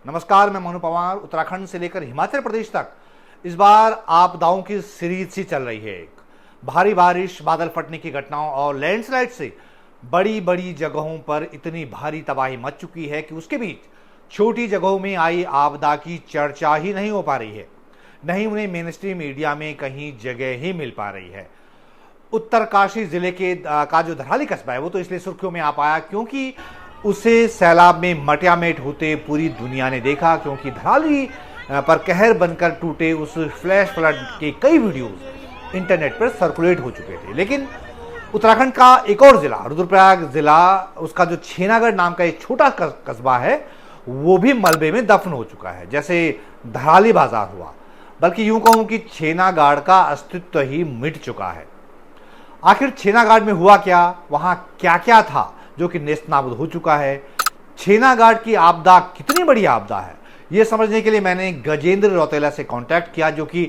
नमस्कार, मैं मोनू पवार। उत्तराखंड से लेकर हिमाचल प्रदेश तक इस बार आपदाओं की सीरीज सी चल रही है। भारी बारिश, बादल फटने की घटनाओं और लैंडस्लाइड से बड़ी बड़ी जगहों पर इतनी भारी तबाही मच चुकी है कि उसके बीच छोटी जगहों में आई आपदा की चर्चा ही नहीं हो पा रही है, नहीं उन्हें मेन स्ट्रीम मीडिया में कहीं जगह ही मिल पा रही है। उत्तरकाशी जिले के का जो धराली कस्बा है वो तो इसलिए सुर्खियों में आ पाया क्योंकि उसे सैलाब में मटियामेट होते पूरी दुनिया ने देखा, क्योंकि धराली पर कहर बनकर टूटे उस फ्लैश फ्लड के कई वीडियोस इंटरनेट पर सर्कुलेट हो चुके थे। लेकिन उत्तराखंड का एक और जिला, रुद्रप्रयाग जिला, उसका जो छेनागढ़ नाम का एक छोटा कस्बा है वो भी मलबे में दफन हो चुका है, जैसे धराली बाजार हुआ। बल्कि यूं कहूं कि छेनागाड़ का अस्तित्व ही मिट चुका है। आखिर छेनागाड़ में हुआ क्या, वहां क्या क्या था जो कि नेस्तनाबूद हो चुका है? छेनागाड़ की आपदा कितनी बड़ी आपदा है, यह समझने के लिए मैंने गजेंद्र रौतेला से कांटेक्ट किया, जो कि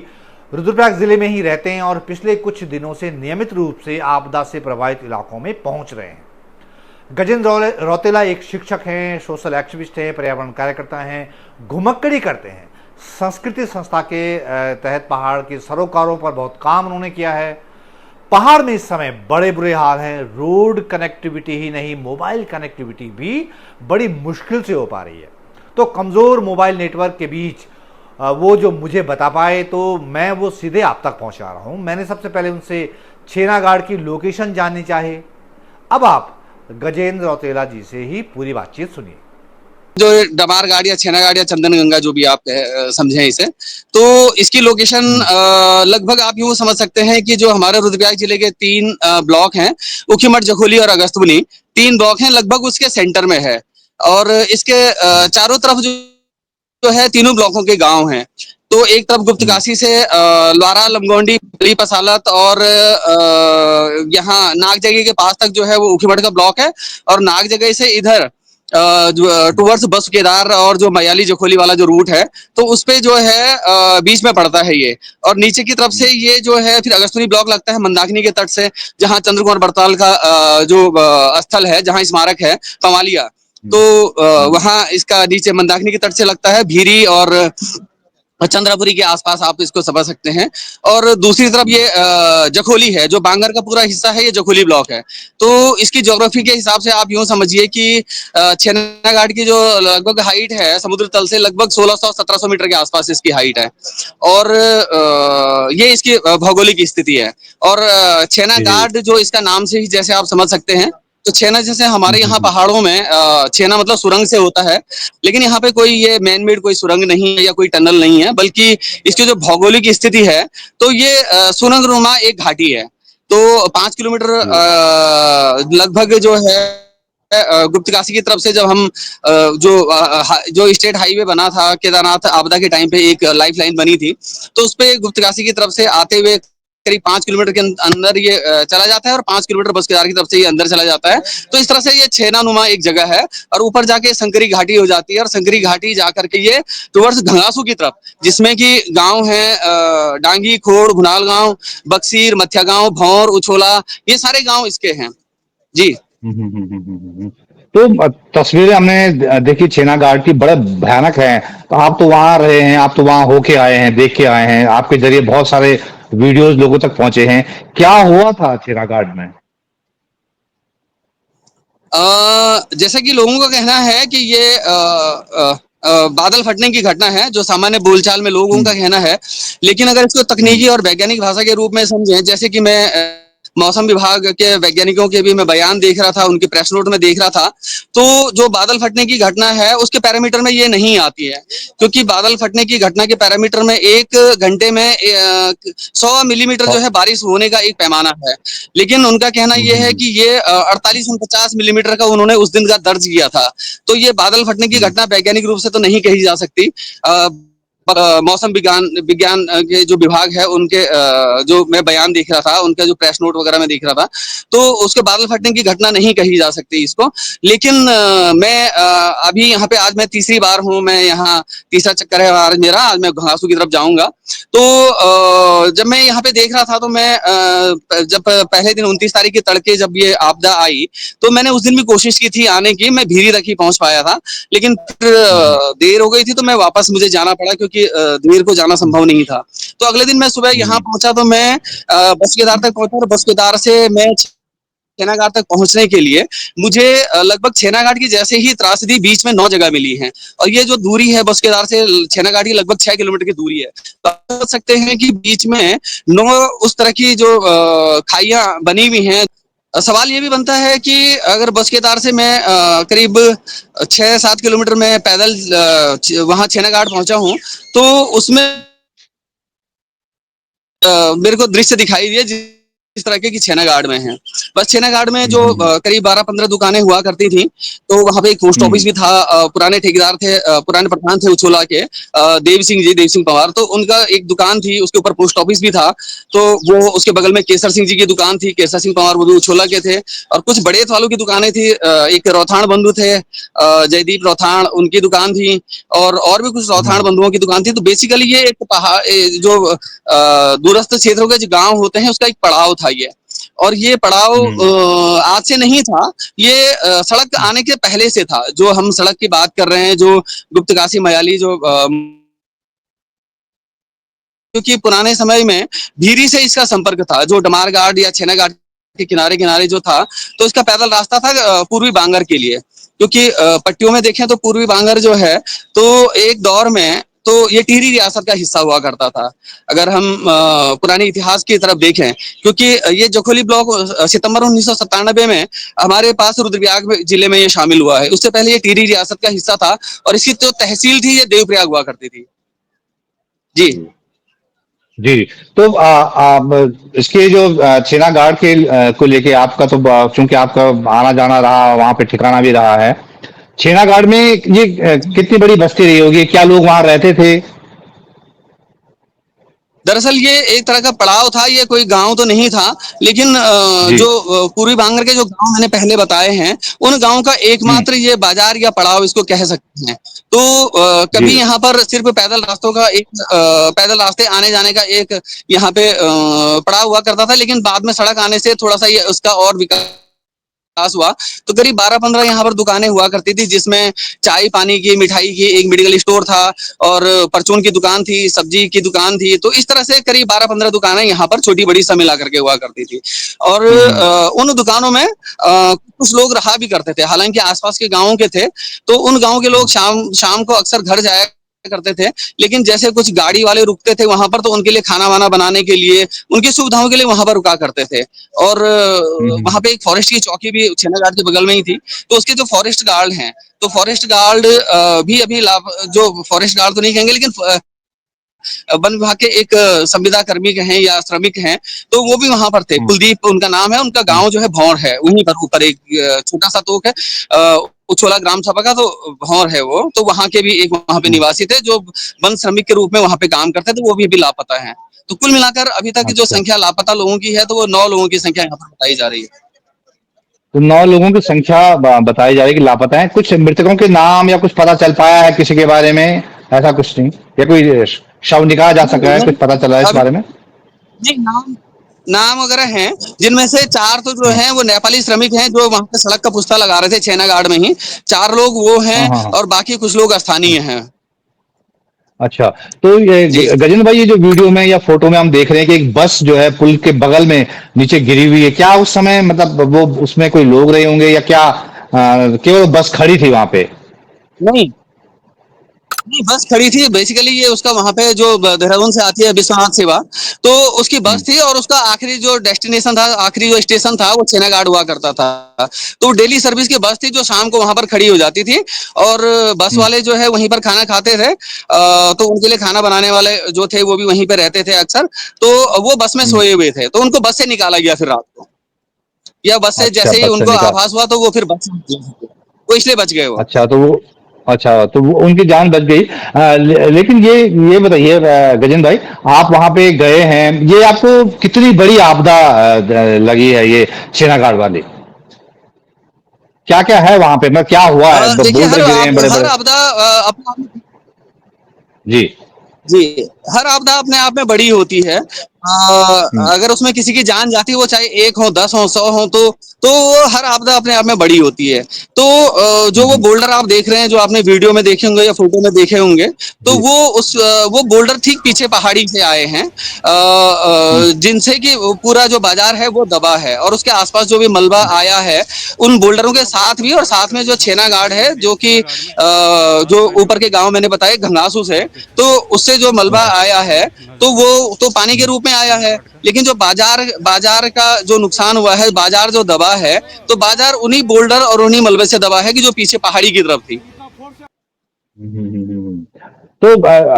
रुद्रप्रयाग जिले में ही रहते हैं और पिछले कुछ दिनों से नियमित रूप से आपदा से प्रभावित इलाकों में पहुंच रहे हैं। गजेंद्र रौतेला एक शिक्षक हैं, सोशल एक्टिविस्ट हैं, पर्यावरण कार्यकर्ता हैं, घुमक्कड़ी करते हैं। संस्कृति संस्था के तहत पहाड़ के सरोकारों पर बहुत काम उन्होंने किया है। पहाड़ में इस समय बड़े बुरे हाल हैं। रोड कनेक्टिविटी ही नहीं, मोबाइल कनेक्टिविटी भी बड़ी मुश्किल से हो पा रही है। तो कमजोर मोबाइल नेटवर्क के बीच वो जो मुझे बता पाए तो मैं वो सीधे आप तक पहुंचा रहा हूं। मैंने सबसे पहले उनसे छेनागाड़ की लोकेशन जाननी चाहे। अब आप गजेंद्र रौतेला जी से ही पूरी बातचीत सुनिए। जो डमार घाट या छेनागाड़ या चंदन गंगा जो भी आप समझें इसे, तो इसकी लोकेशन लगभग आप यूं समझ सकते हैं कि जो हमारे रुद्रप्रयाग जिले के 3 ब्लॉक हैं, ऊखीमठ, जखोली और अगस्त्यमुनि, 3 ब्लॉक हैं, लगभग उसके सेंटर में है। और इसके चारों तरफ जो है तीनों ब्लॉकों के गांव हैं। तो एक तरफ गुप्तकाशी से लवारा, लमगोंडी, बली, पसालत और यहाँ नाग जगह के पास तक जो है वो ऊखीमठ का ब्लॉक है। और नाग जगह से इधर टूवर्ड्स बस केदार और जो मयाली जखोली वाला जो रूट है, तो उस पे जो है बीच में पड़ता है ये। और नीचे की तरफ से ये जो है फिर अगस्त्यमुनि ब्लॉक लगता है मंदाकिनी के तट से, जहाँ चंद्र कुमार बड़ताल का जो स्थल है, जहाँ स्मारक है पवालिया, तो वहां इसका नीचे मंदाकिनी के तट से लगता है भीरी और चंद्रापुरी के आसपास आप इसको समझ सकते हैं। और दूसरी तरफ ये जखोली है, जो बांगर का पूरा हिस्सा है, ये जखोली ब्लॉक है। तो इसकी ज्योग्राफी के हिसाब से आप यूं समझिए कि छेनागाड़ की जो लगभग हाइट है समुद्र तल से लगभग 1600-1700 मीटर के आसपास इसकी हाइट है। और ये इसकी भौगोलिक स्थिति है। और छेनागाड़ जो इसका नाम से ही जैसे आप समझ सकते हैं, तो छेना जैसे हमारे यहाँ पहाड़ों में छेना मतलब सुरंग से होता है, लेकिन यहाँ पे कोई ये मैन मेड कोई सुरंग नहीं है या कोई टनल नहीं है, बल्कि इसकी जो भौगोलिक स्थिति है तो ये सुरंग नुमा एक घाटी है। तो 5 किलोमीटर लगभग जो है गुप्तकाशी की तरफ से जब हम जो स्टेट हाईवे बना था केदारनाथ आपदा के टाइम पे, एक लाइफ लाइन बनी थी, तो उस पे गुप्तकाशी की तरफ से आते हुए करीब 5 किलोमीटर के अंदर ये चला जाता है और 5 किलोमीटर बस केदार की तरफ से ये अंदर चला जाता है। तो इस तरह से ये छेना नुमा एक जगह है और ऊपर जाके संकरी घाटी हो जाती है। और संकरी घाटी जाकर के ये टुवर्ड्स घंगासू की तरफ, जिसमें कि गांव है डांगी, खोड़, भुनाल गांव, बक्सीर, मथिया गांव, भौर, उछोला, ये सारे गांव इसके हैं जी। तो तस्वीरें हमने देखी छेनागाड़ की, बड़े भयानक है। तो आप तो वहां रहे हैं, आप तो वहां होके आए हैं, देख के आए हैं, आपके जरिए बहुत सारे वीडियोस लोगों तक पहुंचे हैं। क्या हुआ था छेनागाड़ में? जैसा कि लोगों का कहना है कि ये बादल फटने की घटना है, जो सामान्य बोलचाल में लोगों का कहना है। लेकिन अगर इसको तकनीकी और वैज्ञानिक भाषा के रूप में समझें, जैसे कि मैं मौसम विभाग के वैज्ञानिकों के भी मैं बयान देख रहा था, उनके प्रेस नोट में देख रहा था, तो जो बादल फटने की घटना है उसके पैरामीटर में ये नहीं आती है। क्योंकि बादल फटने की घटना के पैरामीटर में 1 घंटे में 100 मिलीमीटर जो है बारिश होने का एक पैमाना है। लेकिन उनका कहना यह है कि ये 4850 मिलीमीटर का उन्होंने उस दिन का दर्ज किया था। तो ये बादल फटने की घटना वैज्ञानिक रूप से तो नहीं कही जा सकती। मौसम विज्ञान विज्ञान के जो विभाग है उनके जो मैं बयान देख रहा था, उनका जो प्रेस नोट वगैरह मैं देख रहा था, तो उसके बादल फटने की घटना नहीं कही जा सकती इसको। लेकिन मैं अभी यहाँ पे आज मैं तीसरी बार हूँ, मैं यहाँ तीसरा चक्कर है आज मेरा, आज मैं घासू की तरफ जाऊंगा। तो जब मैं यहाँ पे देख रहा था तो मैं जब पहले दिन 29 तारीख के तड़के जब ये आपदा आई तो मैंने उस दिन भी कोशिश की थी आने की, मैं भीरी तक ही पहुंच पाया था, लेकिन फिर देर हो गई थी तो मैं वापस मुझे जाना पड़ा क्योंकि देर को जाना संभव नहीं था। तो अगले दिन मैं सुबह यहाँ पहुंचा तो मैं बस केदार तक पहुंचा और बस केदार से मैं छेना घाट तक पहुंचने के लिए मुझे लगभग छेना घाट की जैसे ही त्रासदी बीच में 9 जगह मिली है, और ये जो दूरी है बस केदार से छेना घाट की लगभग 6 किलोमीटर की दूरी है। तो आप समझ सकते हैं कि बीच में 9 उस तरह की जो खाइयां बनी हुई हैं। सवाल ये भी बनता है कि अगर बस केदार से मैं करीब 6-7 किलोमीटर में पैदल वहां छेना घाट पहुंचा हूं, तो उसमें मेरे को दृश्य दिखाई दिए इस तरह के कि छेना गार्ड में है। बस छेना गार्ड में जो करीब 12-15 दुकानें हुआ करती थी, तो वहां पे एक पोस्ट ऑफिस भी था। पुराने ठेकेदार थे, पुराने प्रधान थे उछोला के देव सिंह पवार, तो उनका एक दुकान थी, उसके ऊपर पोस्ट ऑफिस भी था। तो वो उसके बगल में केसर सिंह जी की दुकान थी, केसर सिंह पवार वो भी उछोला के थे। और कुछ बड़े वालों की दुकानें थी, एक रौथाण बंधु थे, जयदीप रौथाण, उनकी दुकान थी, और भी कुछ रौथाण बंधुओं की दुकान थी। तो बेसिकली ये एक पहाड़ जो दूरस्थ क्षेत्रों के जो गांव होते हैं उसका एक पड़ाव था ये। और ये पड़ाव आज से नहीं था, ये सड़क आने के पहले से था। जो हम सड़क की बात कर रहे हैं, जो गुप्तकाशी मयाली जो क्योंकि पुराने समय में भीरी से इसका संपर्क था, जो डमार घाट या छेना घाट के किनारे किनारे जो था, तो इसका पैदल रास्ता था पूर्वी बांगर के लिए। क्योंकि पट्टियों में देखें तो पूर्वी बांगर जो है, तो एक दौर में तो ये टिहरी रियासत का हिस्सा हुआ करता था, अगर हम पुराने इतिहास की तरफ देखें। क्योंकि ये जखोली ब्लॉक सितंबर 1997 में हमारे पास रुद्रप्रयाग जिले में ये शामिल हुआ है। उससे पहले ये टिहरी रियासत का हिस्सा था, और इसकी जो तहसील थी ये देवप्रयाग हुआ करती थी। जी जी। तो इसके जो छेना गार्ड के को लेके आपका तो चूंकि आपका आना जाना रहा, वहां पे ठिकाना भी रहा है। छेना गार्ड में ये कितनी बड़ी बस्ती रही होगी, क्या लोग वहां रहते थे? दरअसल ये एक तरह का पड़ाव था, ये कोई गांव तो नहीं था। लेकिन जी। जो पूर्वी बांगर के जो गांव मैंने पहले बताए हैं, उन गांव का एकमात्र ये बाजार या पड़ाव इसको कह सकते हैं। तो कभी जी। यहाँ पर सिर्फ पैदल रास्तों का एक पैदल रास्ते आने जाने का एक यहाँ पे पड़ाव हुआ करता था, लेकिन बाद में सड़क आने से थोड़ा सा ये उसका और विकास हुआ। तो करीब 12-15 यहाँ पर दुकानें हुआ करती थी, जिसमें चाय पानी की, मिठाई की, एक मेडिकल स्टोर था, और परचून की दुकान थी, सब्जी की दुकान थी। तो इस तरह से करीब 12-15 दुकानें यहाँ पर छोटी बड़ी सब मिला करके हुआ करती थी। और उन दुकानों में कुछ लोग रहा भी करते थे, हालांकि आसपास के गाँवों के थे। तो उन गाँव के लोग शाम शाम को अक्सर घर जाया करते थे, लेकिन जैसे कुछ गाड़ी वाले रुकते थे वहां पर, तो उनके लिए खाना वाना बनाने के लिए, उनकी सुविधाओं के लिए वहां पर रुका करते थे। और वहां पे एक फॉरेस्ट की चौकी भी छेना घाट के बगल में ही थी, तो उसके जो फॉरेस्ट गार्ड हैं, तो फॉरेस्ट गार्ड भी अभी जो फॉरेस्ट गार्ड तो नहीं कहेंगे, लेकिन वन विभाग के एक संविदा कर्मी के हैं या श्रमिक हैं, तो वो भी वहां पर थे। कुलदीप उनका नाम है, उनका गांव जो है भौर है, वहीं पर ऊपर एक छोटा सा तोक है, उछोला ग्राम सभा का, तो भौर है वो। तो वहां के भी एक वहां पे निवासी थे जो वन श्रमिक के रूप में वहां पे काम करते थे, वो भी अभी लापता है। तो कुल मिलाकर अभी तक जो अच्छा। संख्या लापता लोगों की है, तो वो 9 लोगों की संख्या यहाँ पर बताई जा रही है। तो 9 लोगों की संख्या बताई जा रही है कि लापता है। कुछ मृतकों के नाम या कुछ पता चल पाया है किसी के बारे में? ऐसा कुछ नहीं, या कोई शव निकाला जा सका है, कुछ पता चला है इस अभी बारे में? जी नाम नाम वगैरह हैं, जिनमें से 4 तो जो हैं वो नेपाली श्रमिक हैं, जो वहां पे सड़क का पुस्ता लगा रहे थे छेना घाट में ही। 4 लोग वो हैं, हाँ, हाँ, हाँ। और बाकी कुछ लोग स्थानीय हैं। अच्छा। तो ये जी गजेंद्र भाई, ये जो वीडियो में या फोटो में हम देख रहे हैं कि एक बस जो है पुल के बगल में नीचे गिरी हुई है, क्या उस समय मतलब वो उसमें कोई लोग रहे होंगे, या क्या केवल बस खड़ी थी वहां पे? नहीं नहीं, बस खड़ी थी। बेसिकली ये उसका वहां पे जो देहरादून से आती है विश्वनाथ सेवा, तो उसकी बस थी, और उसका आखिरी जो डेस्टिनेशन था, आखिरी जो स्टेशन था, वो छेना घाट हुआ करता था। तो डेली सर्विस की बस थी जो शाम को वहां पर खड़ी हो जाती थी, और बस वाले जो है वहीं पर खाना खाते थे। तो उनके लिए खाना बनाने वाले जो थे वो भी वहीं पे रहते थे अक्सर। तो वो बस में सोए हुए थे, तो उनको बस से निकाला गया फिर रात को, या बस से अच्छा, जैसे ही बस से उनको निकाल। आभास हुआ तो वो फिर बस में वो इसलिए बच गए वो। अच्छा, तो वो अच्छा, तो उनकी जान बच गई। लेकिन ये बताइए गजेंद्र भाई, आप वहां पे गए हैं, ये आपको कितनी बड़ी आपदा लगी है ये छेनागाड़ वाली? क्या क्या है वहां पे, मतलब क्या हुआ है? देखिए, बोल्डर गिरे हैं बड़े हर बड़े। आपदा अपना जी। जी, हर आपदा अपने आप में बड़ी होती है। हम्म। अगर उसमें किसी की जान जाती है, वो चाहे 1 हो, 10 हो, 100 हो, तो वो हर आपदा अपने आप में बड़ी होती है। तो जो वो हम्म। बोल्डर आप देख रहे हैं, जो आपने वीडियो में देखे होंगे या फ़ोटो में देखे होंगे, तो जी। वो बोल्डर ठीक पीछे पहाड़ी से आए हैं, हम्म। जिनसे कि वो पूरा जो बाज़ार है, वो दबा है और उसके आस-पास जो भी मलबा आया है, उन बोल्डरों के साथ भी और साथ में जो छेना गार्ड है, जो कि जो ऊपर के गाँव मैंने बताए घंगासू से, तो उससे जो मलबा आया है, तो वो तो पानी के रूप में आया है। लेकिन जो बाजार बाजार का जो नुकसान हुआ है, बाजार जो दबा है, तो बाजार उन्हीं बोल्डर और उन्हीं मलबे से दबा है कि जो पीछे पहाड़ी की तरफ थी। तो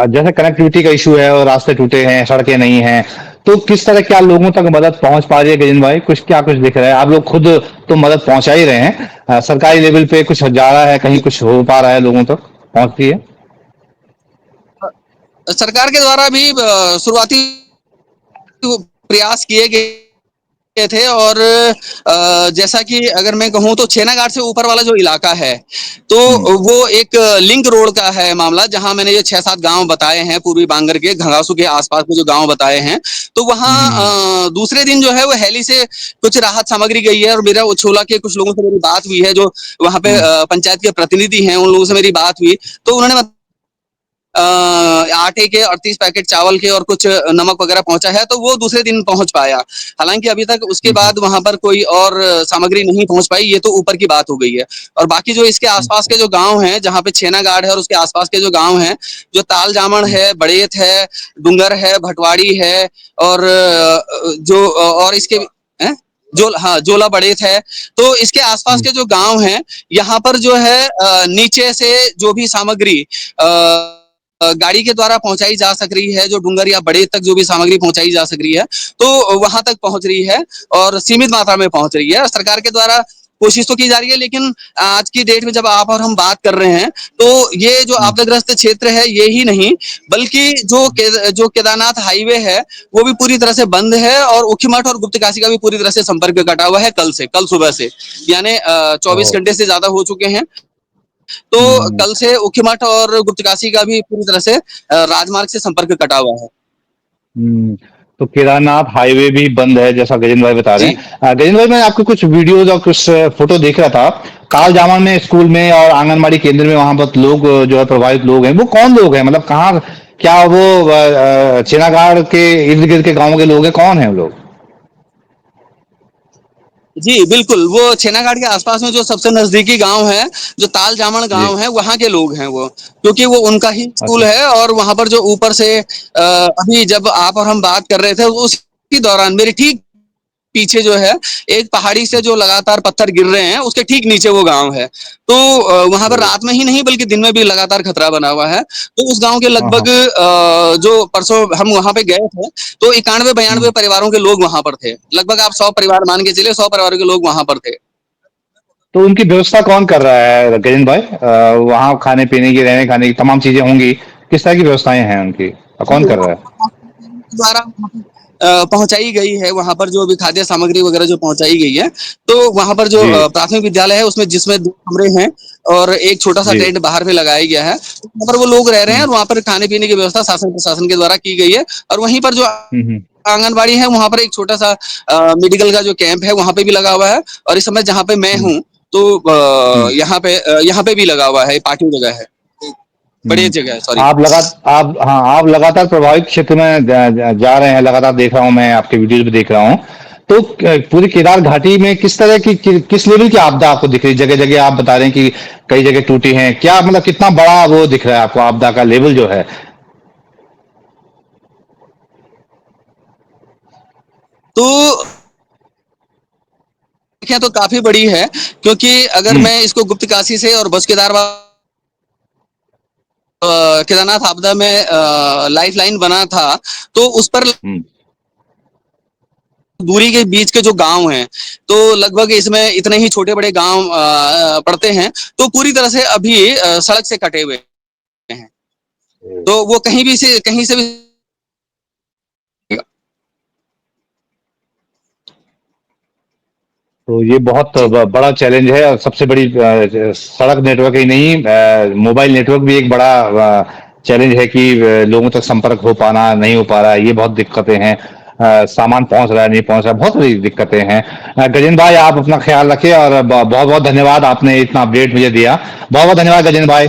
जैसे कनेक्टिविटी का इशू है और रास्ते टूटे हैं, सड़कें नहीं हैं, तो किस तरह क्या लोगों तक मदद पहुंच पा रही है गजेंद्र भाई? कुछ दिख रहा है? आप लोग खुद तो मदद पहुंचा ही रहे हैं, सरकारी लेवल पे कुछ जा रहा है, कहीं कुछ हो पा रहा है, लोगों तक पहुंचती है? सरकार के द्वारा भी शुरुआती प्रयास किए गए थे और जैसा कि अगर मैं कहूँ तो छेनागाड़ से ऊपर वाला जो इलाका है, तो हम्म। वो एक लिंक रोड का है मामला, जहां मैंने ये 6-7 गांव बताए हैं पूर्वी बांगर के घंगासू के आसपास के जो गांव बताए हैं, तो वहां हम्म। दूसरे दिन जो है वो हेली से कुछ राहत सामग्री गई है और मेरा उछोला के कुछ लोगों से मेरी बात हुई है, जो वहां पे हम्म। पंचायत के प्रतिनिधि हैं, उन लोगों से मेरी बात हुई, तो उन्होंने आटे के 38 पैकेट चावल के और कुछ नमक वगैरह पहुंचा है, तो वो दूसरे दिन पहुंच पाया। हालांकि अभी तक उसके हम्म। बाद वहां पर कोई और सामग्री नहीं पहुंच पाई, ये तो ऊपर की बात हो गई है। और बाकी जो इसके आसपास के जो गांव हैं, जहां पे छेनागाड़ है और उसके आसपास के जो गांव हैं, जो ताल जामन है, बड़ेत है, डुंगर है, भटवाड़ी है और और इसके हैं? हाँ, जोला बड़ेत है। तो इसके आसपास हम्म। के जो गांव हैं, यहाँ पर जो है नीचे से जो भी सामग्री गाड़ी के द्वारा पहुंचाई जा सक रही है, जो डूंगर या बड़े तक जो भी सामग्री पहुंचाई जा सक रही है, तो वहां तक पहुंच रही है और सीमित मात्रा में पहुंच रही है। सरकार के द्वारा कोशिश तो की जा रही है, लेकिन आज की डेट में जब आप और हम बात कर रहे हैं, तो ये जो हम्म। आपदाग्रस्त क्षेत्र है, ये ही नहीं बल्कि जो केदारनाथ हाईवे है, वो भी पूरी तरह से बंद है और ऊखीमठ और गुप्तकाशी का भी पूरी तरह से संपर्क कटा हुआ है कल सुबह से, यानी 24 ओह। घंटे से ज्यादा हो चुके हैं। तो हम्म। कल से ऊखीमठ और गुप्तकाशी का भी पूरी तरह से राजमार्ग से संपर्क कटा हुआ है। हम्म। तो केदारनाथ हाईवे भी बंद है, जैसा गजेंद्र भाई बता रहे जी हैं। गजेंद्र भाई, मैं आपको कुछ वीडियोज और कुछ फोटो देख रहा था। काल जामन में स्कूल में और आंगनबाड़ी केंद्र में वहां पर लोग जो है प्रभावित लोग हैं, वो कौन लोग हैं? मतलब कहाँ, क्या वो चेनागाड़ के इर्द गिर्द के गांवों के लोग हैं? कौन है वो लोग? जी, बिल्कुल, वो छेनागाड़ के आसपास में जो सबसे नजदीकी गांव है, जो ताल जामन जी। गांव है, वहां के लोग हैं वो, क्योंकि वो उनका ही स्कूल अच्छा। है और वहां पर जो ऊपर से अभी जब आप और हम बात कर रहे थे, उसी दौरान मेरे ठीक पीछे जो है एक पहाड़ी से जो लगातार पत्थर गिर रहे हैं, उसके ठीक नीचे वो गांव है। तो वहां पर ओ। रात में ही नहीं बल्कि दिन में भी लगातार खतरा बना हुआ है। तो उस गांव के हाँ, लगभग हाँ। जो परसों हम वहां पे गए थे, तो 91-92 हम्म। परिवारों के लोग वहां पर थे। लगभग आप 100 परिवार मान के चलिए, 100 परिवारों के लोग वहां पर थे। तो उनकी व्यवस्था कौन कर रहा है गजेंद्र भाई? वहाँ खाने पीने की, रहने खाने की तमाम चीजें होंगी, किस तरह की व्यवस्थाएं हैं उनकी, कौन कर रहा है? द्वारा पहुंचाई गई है, वहां पर जो भी खाद्य सामग्री वगैरह जो पहुंचाई गई है, तो वहां पर जो जी। प्राथमिक विद्यालय है, उसमें जिसमें 2 कमरे हैं और एक छोटा सा जी। टेंट बाहर पे लगाया गया है, वहां पर वो लोग रह रहे हैं हम्म। और वहां पर खाने पीने की व्यवस्था शासन प्रशासन के द्वारा की गई है। और वहीं पर जो हम्म। आंगनबाड़ी है, वहां पर एक छोटा सा मेडिकल का जो कैंप है, वहां पे भी लगा हुआ है। और इस समय जहाँ पे मैं हम्म। हूँ, तो हम्म। यहाँ पे भी लगा हुआ है, पार्किंग जगह है, बड़ी हम्म। जगह है, सॉरी। आप लगातार प्रभावित क्षेत्र में जा रहे हैं, लगातार देख रहा हूं, मैं आपके वीडियोज भी देख रहा हूं। तो पूरी केदार घाटी में किस तरह की किस लेवल की आपदा आपको दिख रही है? जगह जगह आप बता रहे हैं कि कई जगह टूटी हैं, क्या मतलब कितना बड़ा वो दिख रहा है आपको, आपदा का लेवल जो है? तो संख्या तो काफी बड़ी है, क्योंकि अगर हम्म। मैं इसको गुप्त काशी से और बस केदारनाथ आपदा में लाइफ लाइन बना था, तो उस पर हम्म। दूरी के बीच के जो गांव हैं, तो लगभग इसमें इतने ही छोटे बड़े गांव पड़ते हैं, तो पूरी तरह से अभी सड़क से कटे हुए हैं। तो वो कहीं से भी तो ये बहुत जी। बड़ा चैलेंज है और सबसे बड़ी सड़क नेटवर्क ही नहीं, मोबाइल नेटवर्क भी एक बड़ा चैलेंज है कि लोगों तक संपर्क हो पाना नहीं हो पा रहा है। ये बहुत दिक्कतें हैं। सामान पहुंच रहा है नहीं पहुंच रहा है, बहुत सारी दिक्कतें हैं। गजेंद्र भाई आप अपना ख्याल रखें और बहुत बहुत धन्यवाद, आपने इतना अपडेट मुझे दिया। बहुत बहुत धन्यवाद गजेंद्र भाई।